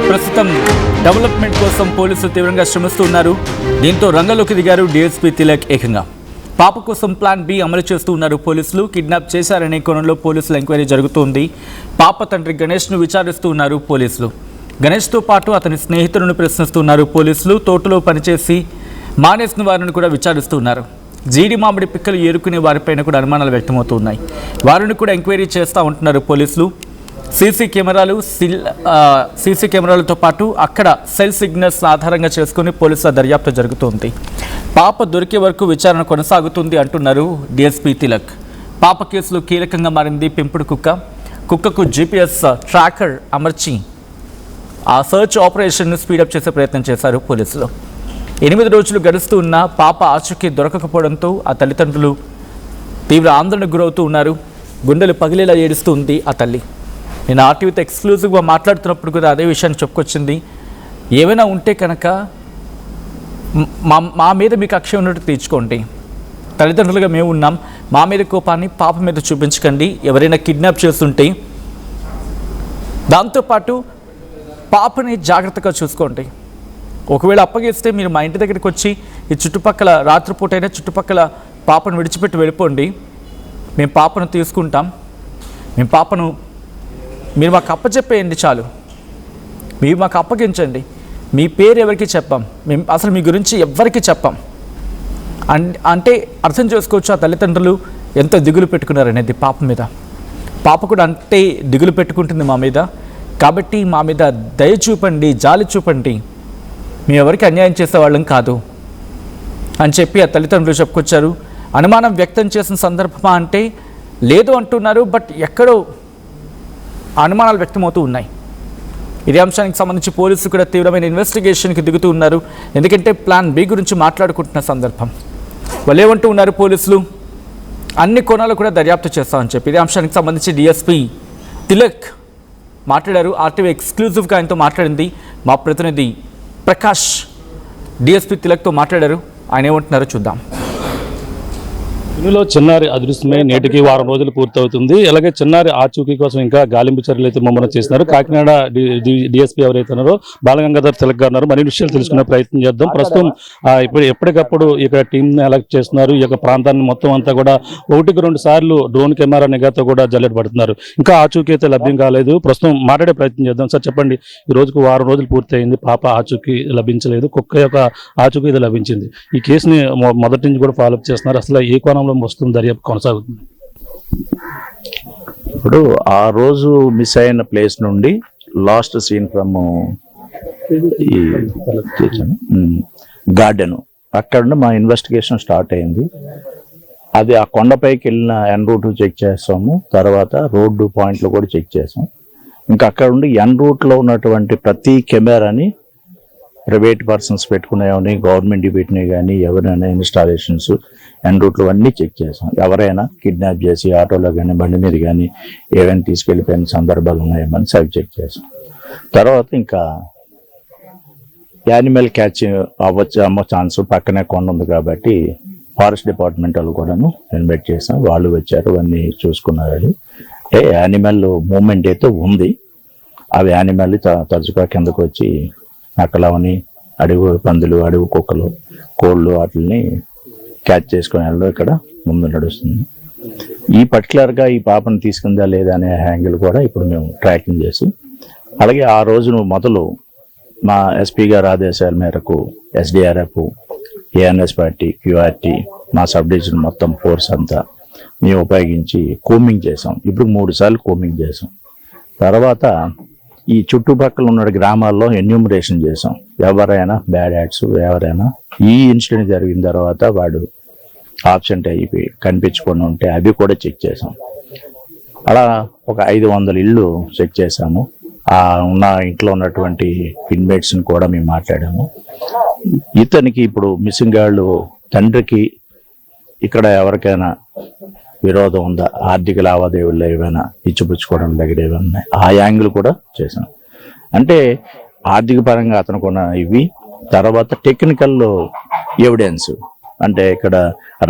ప్రస్తుతం డెవలప్మెంట్ కోసం పోలీసులు తీవ్రంగా శ్రమిస్తున్నారు. దీంతో రంగంలోకి దిగారు డీఎస్పీ తిలక్. ఏకంగా పాప కోసం ప్లాన్ బి అమలు చేస్తూ ఉన్నారు పోలీసులు. కిడ్నాప్ చేశారనే కోణంలో పోలీసుల ఎంక్వైరీ జరుగుతోంది. పాప తండ్రి గణేష్ను విచారిస్తూ ఉన్నారు పోలీసులు. గణేష్తో పాటు అతని స్నేహితులను ప్రశ్నిస్తున్నారు పోలీసులు. తోటలో పనిచేసి మానేసిన వారిని కూడా విచారిస్తున్నారు. జీడి మామిడి పిక్కలు ఏరుకునే వారిపైన కూడా అనుమానాలు వ్యక్తమవుతున్నాయి. వారిని కూడా ఎంక్వైరీ చేస్తూ ఉంటున్నారు పోలీసులు. సీసీ కెమెరాలతో పాటు అక్కడ సెల్ సిగ్నల్స్ ఆధారంగా చేసుకుని పోలీసుల దర్యాప్తు జరుగుతోంది. పాప దొరికే వరకు విచారణ కొనసాగుతుంది అంటున్నారు డీఎస్పీ తిలక్. పాప కేసులో కీలకంగా మారింది పెంపుడు కుక్క. కుక్కకు జీపీఎస్ ట్రాకర్ అమర్చి ఆ సర్చ్ ఆపరేషన్ను స్పీడప్ చేసే ప్రయత్నం చేశారు పోలీసులు. 8 రోజులు గడుస్తూ ఉన్న పాప ఆచూకీ దొరకకపోవడంతో ఆ తల్లిదండ్రులు తీవ్ర ఆందోళనకు గురవుతూ ఉన్నారు. గుండెలు పగిలేలా ఏడుస్తుంది ఆ తల్లి. నేను ఆర్టీవీతో ఎక్స్క్లూజివ్గా మాట్లాడుతున్నప్పుడు కూడా అదే విషయాన్ని చెప్పుకొచ్చింది. ఏమైనా ఉంటే కనుక మా మీద మీకు కక్ష ఉన్నట్టు తీర్చుకోండి. తల్లిదండ్రులుగా మేము ఉన్నాం. మా మీద కోపాన్ని పాప మీద చూపించకండి. ఎవరైనా కిడ్నాప్ చేస్తుంటే దాంతోపాటు పాపని జాగ్రత్తగా చూసుకోండి. ఒకవేళ అప్పగిస్తే మీరు మా ఇంటి దగ్గరికి వచ్చి ఈ చుట్టుపక్కల రాత్రిపూటైనా చుట్టుపక్కల పాపను విడిచిపెట్టి వెళ్ళిపోండి. మేము పాపను తీసుకుంటాం. మేము పాపను మీరు మాకు అప్పచెప్పేయండి చాలు. మీరు మాకు అప్పగించండి. మీ పేరు ఎవరికి చెప్పాం, మేము అసలు మీ గురించి ఎవ్వరికి చెప్పాం అంటే అర్థం చేసుకోవచ్చు ఆ తల్లిదండ్రులు ఎంత దిగులు పెట్టుకున్నారనేది పాప మీద. పాప కూడా అంటే దిగులు పెట్టుకుంటుంది మా మీద. కాబట్టి మా మీద దయ చూపండి, జాలి చూపండి. మేము ఎవరికి అన్యాయం చేసేవాళ్ళం కాదు అని చెప్పి ఆ తల్లిదండ్రులు చెప్పుకొచ్చారు. అనుమానం వ్యక్తం చేసిన సందర్భమా అంటే లేదు అంటున్నారు. బట్ ఎక్కడో అనుమానాలు వ్యక్తమవుతూ ఉన్నాయి. ఇదే అంశానికి సంబంధించి పోలీసులు కూడా తీవ్రమైన ఇన్వెస్టిగేషన్కి దిగుతూ ఉన్నారు. ఎందుకంటే ప్లాన్ బి గురించి మాట్లాడుకుంటున్న సందర్భం. వాళ్ళు ఏమంటూ ఉన్నారు పోలీసులు, అన్ని కోణాలు కూడా దర్యాప్తు చేస్తామని చెప్పి ఇదే అంశానికి సంబంధించి డీఎస్పీ తిలక్ మాట్లాడారు. ఆర్టీవీ ఎక్స్క్లూజివ్గా ఆయనతో మాట్లాడింది మా ప్రతినిధి ప్రకాష్. డీఎస్పీ తిలక్తో మాట్లాడారు. ఆయన ఏమంటున్నారో చూద్దాం. ఇందులో చిన్నారి అదృశ్యమై నేటికి వారం రోజులు పూర్తవుతుంది. అలాగే చిన్నారి ఆచూకీ కోసం ఇంకా గాలింపు చర్యలు అయితే ముమ్మరం చేస్తున్నారు. కాకినాడ డిఎస్పీ ఎవరైతే ఉన్నారో బాలగంగాధర్ తిలక్ గారు ఉన్నారు. మరిన్ని విషయాలు తెలుసుకునే ప్రయత్నం చేద్దాం. ప్రస్తుతం ఇప్పుడు ఎప్పటికప్పుడు ఇక్కడ టీంని ఎలక్ట్ చేస్తున్నారు. ఈ యొక్క ప్రాంతాన్ని మొత్తం అంతా కూడా 1-2 సార్లు డ్రోన్ కెమెరా నిఘాతో కూడా జల్లెడ పడుతున్నారు. ఇంకా ఆచూకీ అయితే లభ్యం కాలేదు. ప్రస్తుతం మాట్లాడే ప్రయత్నం చేద్దాం. సార్ చెప్పండి, ఈ రోజుకు వారం రోజులు పూర్తయింది. పాప ఆచూకీ లభించలేదు, కుక్క యొక్క ఆచూకీ అయితే లభించింది. ఈ కేసుని మొదటి నుంచి కూడా ఫాలోఅప్ చేస్తున్నారు. అసలు ఏ కోణం వస్తుంది దర్యాప్తు కొనసాగుతుంది? ఇప్పుడు ఆ రోజు మిస్ అయిన ప్లేస్ నుండి లాస్ట్ సీన్ ఫ్రమ్ ఈ గార్డెన్ అక్కడ మా ఇన్వెస్టిగేషన్ స్టార్ట్ అయింది. అది ఆ కొండపైకి వెళ్ళిన ఎన్ రూట్ చెక్ చేస్తాము. తర్వాత రోడ్డు పాయింట్లు కూడా చెక్ చేసాం. ఇంకా అక్కడ ఉండి ఎన్ రూట్లో ఉన్నటువంటి ప్రతి కెమెరాని ప్రైవేట్ పర్సన్స్ పెట్టుకునేవని, గవర్నమెంట్ పెట్టినవి కానీ ఎవరైనా ఇన్స్టాలేషన్స్ ఎన్ రూట్లు అన్నీ చెక్ చేసాం. ఎవరైనా కిడ్నాప్ చేసి ఆటోలో కానీ బండి మీద కానీ ఏవైనా తీసుకెళ్ళిపోయిన సందర్భాలు ఉన్నాయేమని అవి చెక్ చేసాం. తర్వాత ఇంకా యానిమల్ క్యాచ్ అమ్మ ఛాన్స్ పక్కనే కొండ ఉంది కాబట్టి ఫారెస్ట్ డిపార్ట్మెంట్ వాళ్ళు కూడాను ఇన్వైట్ చేసాం. వాళ్ళు వచ్చారు, అవన్నీ చూసుకున్నారు. అంటే యానిమల్ మూమెంట్ అయితే ఉంది. అవి యానిమల్ తరచుగా కిందకు వచ్చి నక్కలవని, అడవి పందులు, అడవి కుక్కలు, కోళ్ళు వాటిని క్యాచ్ చేసుకునే వాళ్ళు ఇక్కడ ముందు నడుస్తుంది. ఈ పర్టికులర్గా ఈ పాపను తీసుకుందా లేదా అనే యాంగిల్ కూడా ఇప్పుడు మేము ట్రాకింగ్ చేసి, అలాగే ఆ రోజును మొదలు మా ఎస్పీ గారి ఆదేశాల మేరకు ఎస్డిఆర్ఎఫ్, ఏఎన్ఎస్ పార్టీ, క్యూఆర్టీ, మా సబ్ డివిజన్ మొత్తం ఫోర్స్ అంతా మేము ఉపయోగించి కోమింగ్ చేసాం. ఇప్పుడు 3 సార్లు కోమింగ్ చేసాం. తర్వాత ఈ చుట్టుపక్కల ఉన్న గ్రామాల్లో ఎన్యూమరేషన్ చేసాం. ఎవరైనా బ్యాడ్ యాక్ట్స్, ఎవరైనా ఈ ఇన్సిడెంట్ జరిగిన తర్వాత వాడు ఆబ్సెంట్ అయిపోయి కనిపించకుండా ఉంటే అవి కూడా చెక్ చేసాం. అలా ఒక 500 ఇళ్ళు చెక్ చేసాము. ఉన్న ఇంట్లో ఉన్నటువంటి ఇన్మేట్స్ని కూడా మేము మాట్లాడాము. ఇతనికి ఇప్పుడు మిస్సింగ్ గాళ్ళు తండ్రికి ఇక్కడ ఎవరికైనా విరోధం ఉందా, ఆర్థిక లావాదేవీల్లో ఏమైనా ఇచ్చిపుచ్చుకోవడం దగ్గర ఏమైనా ఆ యాంగిల్ కూడా చేసాం. అంటే ఆర్థిక పరంగా అతనుకున్న ఇవి. తర్వాత టెక్నికల్ ఎవిడెన్స్ అంటే ఇక్కడ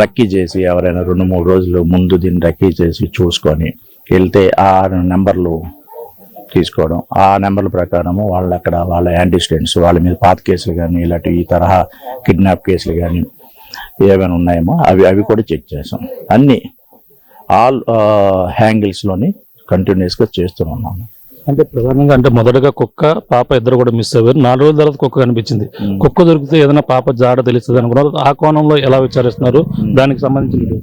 రక్కీ చేసి ఎవరైనా 2-3 రోజులు ముందు దీన్ని రక్కీ చేసి చూసుకొని వెళ్తే ఆ నెంబర్లు తీసుకోవడం, ఆ నెంబర్ల ప్రకారము వాళ్ళు అక్కడ వాళ్ళ యాంటిసిడెంట్స్, వాళ్ళ మీద పాత కేసులు కానీ ఇలాంటి ఈ తరహా కిడ్నాప్ కేసులు కానీ ఏమైనా ఉన్నాయేమో అవి కూడా చెక్ చేసాం. అన్నీ ఆల్ హ్యాంగిల్స్లోని కంటిన్యూస్గా చేస్తున్నాము. అంటే ప్రధానంగా అంటే మొదటగా కుక్క పాప ఇద్దరు కూడా మిస్ అయ్యారు. 4 రోజుల తర్వాత కుక్క కనిపించింది. కుక్క దొరికితే ఏదైనా పాప జాడ తెలుస్తుంది అనుకున్నారు. ఆ కోణంలో ఎలా విచారిస్తున్నారు? దానికి సంబంధించి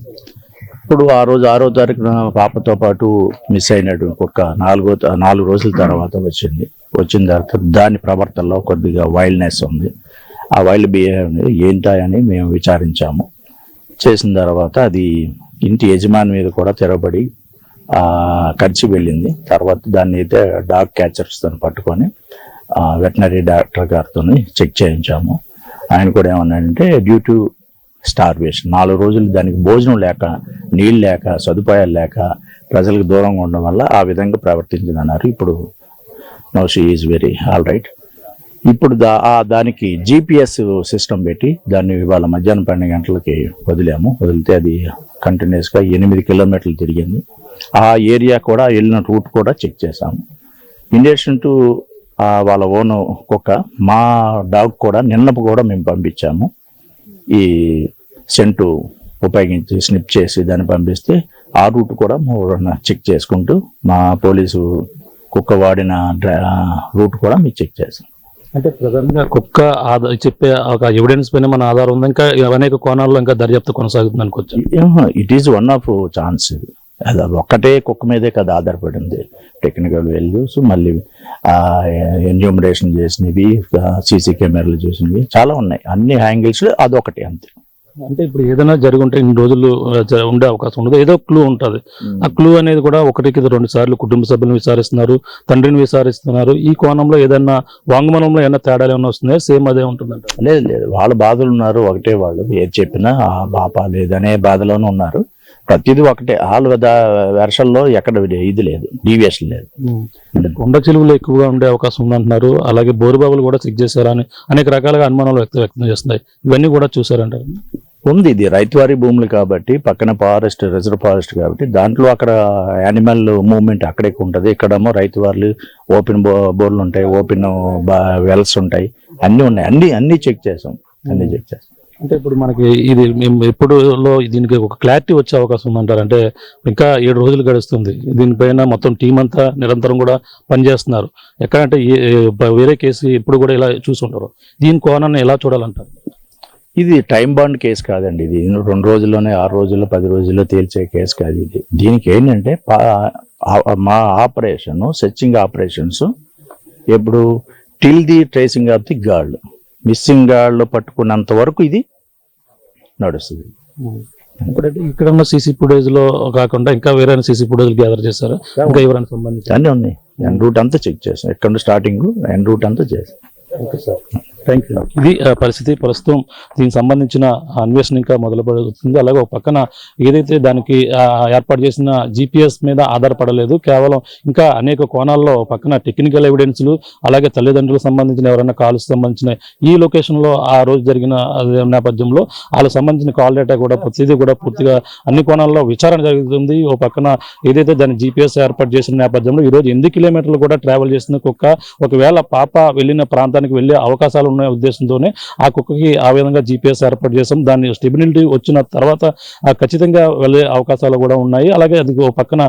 ఇప్పుడు ఆరో తారీఖున పాపతో పాటు మిస్ అయినట్టు కుక్క 4 రోజుల తర్వాత వచ్చిన తర్వాత దాని ప్రవర్తనలో కొద్దిగా వైల్డ్నెస్ ఉంది. ఆ వైల్డ్ బిహేవియర్ ఏంటా అని మేము విచారించాము. చేసిన తర్వాత అది ఇంటి యజమాని మీద కూడా తిరగబడి కరిచి వెళ్ళింది. తర్వాత దాన్ని అయితే డాగ్ క్యాచర్స్తో పట్టుకొని వెటనరీ డాక్టర్ గారితో చెక్ చేయించాము. ఆయన కూడా ఏమన్నాడంటే డ్యూ టు స్టార్వేషన్, 4 రోజులు దానికి భోజనం లేక, నీళ్ళు లేక, సదుపాయాలు లేక, ప్రజలకు దూరంగా ఉండడం వల్ల ఆ విధంగా ప్రవర్తించిందన్నారు. ఇప్పుడు now she is very all right. ఇప్పుడు దానికి GPS సిస్టమ్ పెట్టి దాన్ని ఇవాళ మధ్యాహ్నం 12 గంటలకి వదిలితే అది కంటిన్యూస్గా 8 కిలోమీటర్లు తిరిగింది. ఆ ఏరియా కూడా వెళ్ళిన రూట్ కూడా చెక్ చేశాము. ఇన్ అడిషన్ టు వాళ్ళ ఓన్ కుక్క, మా డాగ్ కూడా నిన్నపు కూడా మేము పంపించాము. ఈ సెంటు ఉపయోగించి స్నిప్ చేసి దాన్ని పంపిస్తే ఆ రూట్ కూడా చెక్ చేసుకుంటూ మా పోలీసు కుక్క వాడిన రూట్ కూడా మేము చెక్ చేసాం. అంటే ప్రధానంగా కుక్క చెప్పే ఒక ఎవిడెన్స్ పైన మన ఆధారం ఉంది. ఇంకా అనేక కోణాల్లో ఇంకా దర్యాప్తు కొనసాగుతుంది అనుకోవచ్చు. It is one of chance. అది ఒక్కటే కుక్క మీదే కదా ఆధారపడింది. టెక్నికల్ వాల్యూస్, మళ్ళీ ఎన్యూమరేషన్ చేసినవి, సీసీ కెమెరాలు చేసినవి చాలా ఉన్నాయి. అన్ని హ్యాంగిల్స్ అదొకటి అంతే. అంటే ఇప్పుడు ఏదైనా జరుగుంటే ఇన్ని రోజులు ఉండే అవకాశం ఉండదు, ఏదో క్లూ ఉంటుంది. ఆ క్లూ అనేది కూడా 1-2 సార్లు కుటుంబ సభ్యులను విచారిస్తున్నారు, తండ్రిని విచారిస్తున్నారు. ఈ కోణంలో ఏదన్నా వాంగ్మూలంలో ఏమైనా తేడాలు ఏమైనా వస్తున్నాయా? సేమ్ అదే ఉంటుందంట? లేదు, వాళ్ళ బాధలు ఉన్నారు ఒకటే. వాళ్ళు ఏది చెప్పినా బాపా లేదనే బాధలోనే ఉన్నారు. ప్రతిదీ ఒకటే. వాళ్ళ వెర్షన్లో ఎక్కడ ఇది లేదు, డీవియేషన్ లేదు. అంటే కొండ చెలువులు ఎక్కువగా ఉండే అవకాశం ఉందంటున్నారు. అలాగే బోరుబాబులు కూడా చెక్ చేశారని అనేక రకాలుగా అనుమానాలు వ్యక్తం చేస్తున్నాయి. ఇవన్నీ కూడా చూసారంటారు? ఉంది. ఇది రైతువారీ భూములు కాబట్టి, పక్కన ఫారెస్ట్, రిజర్వ్ ఫారెస్ట్ కాబట్టి దాంట్లో అక్కడ యానిమల్ మూవ్మెంట్ అక్కడ ఎక్కువ ఉంటుంది. ఇక్కడేమో రైతువార్లు ఓపెన్ బోర్లు ఉంటాయి, ఓపెన్ వెల్స్ ఉంటాయి, అన్నీ ఉన్నాయి. అన్నీ చెక్ చేసాం. అంటే ఇప్పుడు మనకి ఇది మేము ఎప్పుడులో దీనికి ఒక క్లారిటీ వచ్చే అవకాశం ఉందంటారు? అంటే ఇంకా 7 రోజులు గడుస్తుంది. దీనిపైన మొత్తం టీం అంతా నిరంతరం కూడా పనిచేస్తున్నారు. ఎక్కడంటే వేరే కేసు ఎప్పుడు కూడా ఇలా చూసుంటారు. దీని కోణాన్ని ఎలా చూడాలంటారు? ఇది టైం బాండ్ కేసు కాదండి. ఇది 2 రోజుల్లోనే, 6 రోజుల్లో, 10 రోజుల్లో తేల్చే కేసు కాదు ఇది. దీనికి ఏంటంటే మా ఆపరేషన్, సెర్చింగ్ ఆపరేషన్స్ ఎప్పుడు till the tracing of the guard, missing గార్డ్లో పట్టుకున్నంత వరకు ఇది నడుస్తుంది. ఇప్పుడంటే ఇక్కడ ఉన్న సీసీ ఫుటేజ్ లో కాకుండా ఇంకా వేరే సీసీ ఫుటేజ్ గ్యాదర్ చేశారు? ఇంకా ఎవరైనా సంబంధించి అన్నీ ఉన్నాయి. ఎన్ రూట్ అంతా చెక్ చేసాం. ఎక్కడ స్టార్టింగ్ ఎన్ రూట్ అంతా చేసాం. Okay sir, thank you. ఇది పరిస్థితి. ప్రస్తుతం దీనికి సంబంధించిన అన్వేషణ ఇంకా మొదలుపడుతుంది. అలాగే ఒక పక్కన ఏదైతే దానికి ఏర్పాటు చేసిన GPS మీద ఆధారపడలేదు, కేవలం ఇంకా అనేక కోణాల్లో పక్కన టెక్నికల్ ఎవిడెన్స్లు, అలాగే తల్లిదండ్రులకు సంబంధించిన ఎవరైనా కాల్స్ సంబంధించిన ఈ లొకేషన్లో ఆ రోజు జరిగిన నేపథ్యంలో వాళ్ళకి సంబంధించిన కాల్ డేటా కూడా ప్రతిదీ కూడా పూర్తిగా అన్ని కోణాల్లో విచారణ జరుగుతుంది. ఓ పక్కన ఏదైతే దాని GPS ఏర్పాటు చేసిన నేపథ్యంలో ఈరోజు 8 కిలోమీటర్లు కూడా ట్రావెల్ చేసిన కుక్క, ఒకవేళ పాప వెళ్ళిన ప్రాంతానికి వెళ్ళే అవకాశాలు ఉన్న ఉద్దేశంతోనే ఆ కుక్కకి ఆ విధంగా GPS ఏర్పాటు చేసాం. దాని స్టెబిలిటీ వచ్చిన తర్వాత ఖచ్చితంగా వెళ్ళే అవకాశాలు కూడా ఉన్నాయి. అలాగే అది పక్కన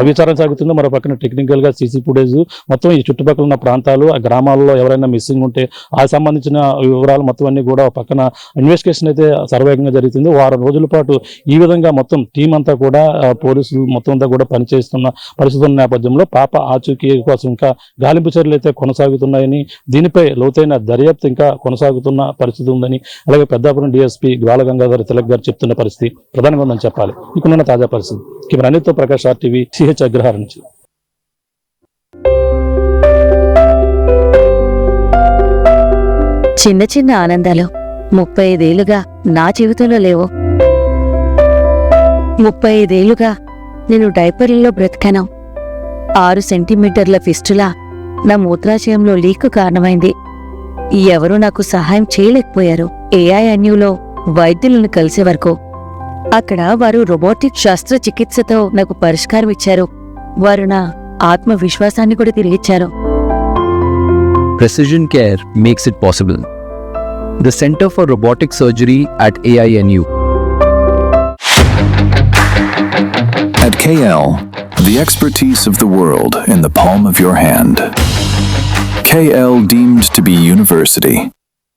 విచారణ సాగుతుంది, మరో పక్కన టెక్నికల్ గా సీసీ ఫుటేజ్ మొత్తం ఈ చుట్టుపక్కల ఉన్న ప్రాంతాలు, ఆ గ్రామాల్లో ఎవరైనా మిస్సింగ్ ఉంటే ఆ సంబంధించిన వివరాలు మొత్తం అన్ని కూడా పక్కన ఇన్వెస్టిగేషన్ అయితే సర్వేగంగా జరుగుతుంది. 1 వారం రోజుల పాటు ఈ విధంగా మొత్తం టీం అంతా కూడా పోలీసులు మొత్తం అంతా కూడా పనిచేస్తున్న పరిస్థితుల నేపథ్యంలో పాప ఆచూకీ కోసం ఇంకా గాలింపు చర్యలు అయితే కొనసాగుతున్నాయని, దీనిపై లోతైన దర్యాప్తు ఇంకా కొనసాగుతున్న పరిస్థితి ఉందని, అలాగే పెద్దాపురం DSP బాలగంగాధర్ తిలక్ గారు చెప్తున్న పరిస్థితి ప్రధానంగా ఉందని చెప్పాలి. ఇక్కడున్న తాజా పరిస్థితి. కెమెరా అనిల్తో ప్రకాష్, RTV, CH అగ్రహారం నుంచి. చిన్న చిన్న ఆనందాలు 35 ఏళ్లుగా నా జీవితంలో లేవు. 35 ఏళ్లుగా నేను డైపర్లలో బ్రతికాను. 6 సెంటీమీటర్ల ఫిస్టులా నా మూత్రాశయంలో లీక్ కారణమైంది. ఎవరూ నాకు సహాయం చేయలేకపోయారు. AINUలో వైద్యులను కలిసే వరకు. అక్కడ వారు రోబోటిక్ శస్త్రచికిత్సతో నాకు పరిష్కారం ఇచ్చారు. వారు నా ఆత్మవిశ్వాసాన్ని కూడా తిరిగిచ్చారు. Precision care makes it possible. The Center for Robotic Surgery at AINU. At KL, the expertise of the world in the palm of your hand. KL deemed to be university.